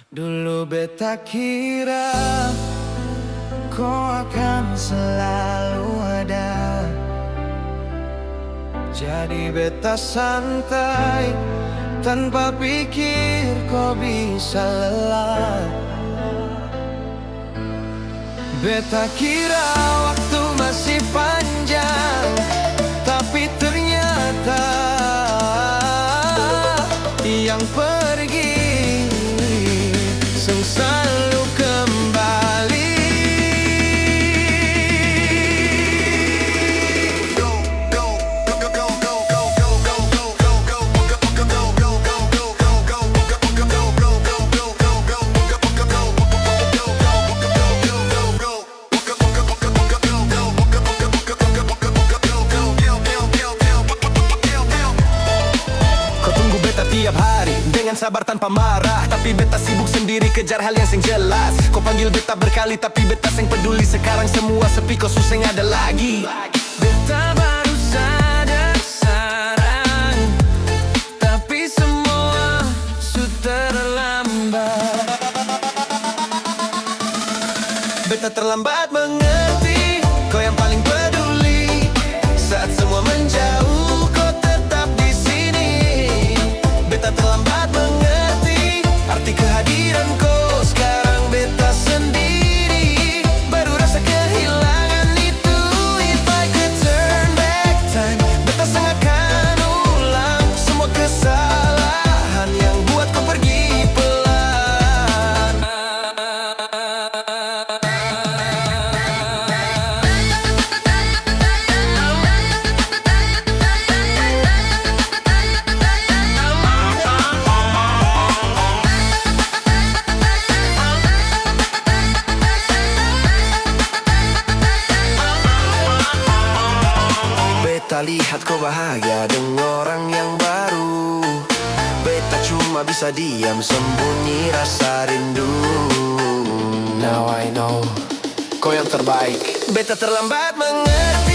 Dulu beta kira kau akan selalu ada, jadi beta santai tanpa pikir kau bisa lelah. Beta kira waktu masih panjang, tapi ternyata yang pergi selalu kembali. Kau tunggu beta tiap hari dengan sabar tanpa marah, tapi beta sibuk sendiri kejar hal yang sing jelas. Kau panggil beta berkali tapi beta sing peduli. Sekarang semua sepi, kau susah ada lagi. Beta baru sadar sekarang, tapi semua sudah terlambat. Beta terlambat mengerti, kau yang paling peduli. Saat semua menjauh, kau tetap di sini. Beta terlambat mengerti arti kehadiranku. Sekarang beta sendiri, baru rasa kehilangan itu. If I could turn back time, beta sangat akan ulang semua kesalahan yang buat kau pergi pelan. Beta lihat kau bahagia dengan orang yang baru. Beta cuma bisa diam sembunyi rasa rindu. Now I know, kau yang terbaik. Beta terlambat mengerti